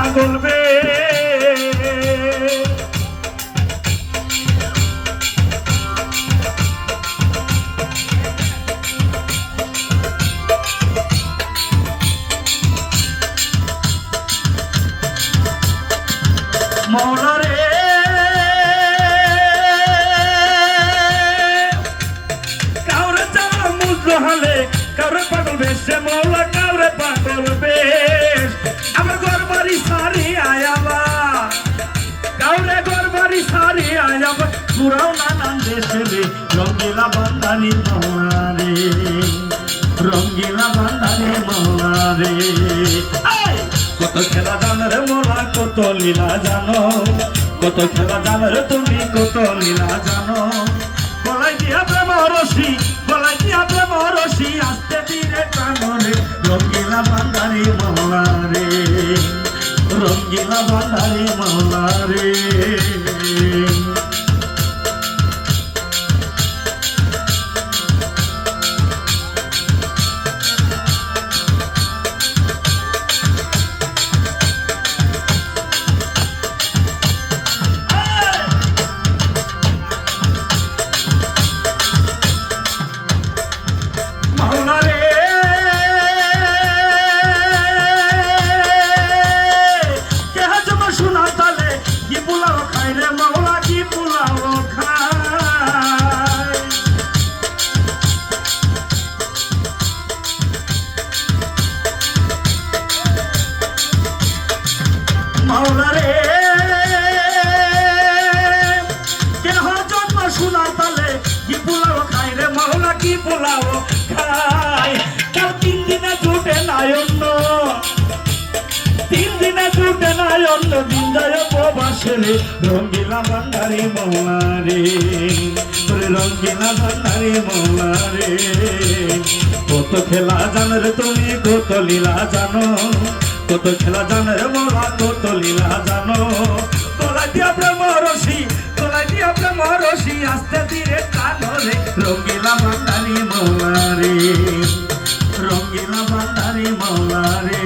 পাগল বে মৌলা রে কাউরে চাওয়া মুজলো হালে কাউরে পাগল বেশে মৌলা কাউরে পাগল বেশ আমার ঘর বাড়ি সারি আয়াবা কাউরে ঘর বাড়ি সারি আয়াবা পুরাও নানান দেশে রে রঙ্গিলা বান্দানি মৌলা রে রঙ্গিলা বান্দানি মৌলা রে কত খেলা জানো রে মোলা কত লীলা জানো কত খেলা জানো রে তুমি কত লীলা জানো গলায় দিয়া প্রেম রশি গলায় দিয়া প্রেম রশি আস্তে ধীরে টানো রে রঙ্গিলা বান্দারি মৌলা রে রঙ্গিলা বান্দারি মৌলা রে মৌলা রে কেহ জন্ম শোনা তালে কি পোলাও খাই রে মৌলা কি পোলাও খাই কেউ 3 দিনে জুটে নাই অন্য 3 দিনে জুটে নাই অন্য দিন যায় প্রবাসে রে রঙ্গিলা বান্দারি মৌলা রে রঙ্গিলা বান্দারি মৌলা রে কত খেলা জানো রে তুমি কত লীলা জানো কত খেলা জানো রে মোলা কত লীলা জানো গলায় দিয়া প্রেম রশি গলায় দিয়া প্রেম রশি আস্তে ধীরে টানো রে রঙ্গিলা বান্দারি মৌলা রে রঙ্গিলা বান্দারি মৌলা রে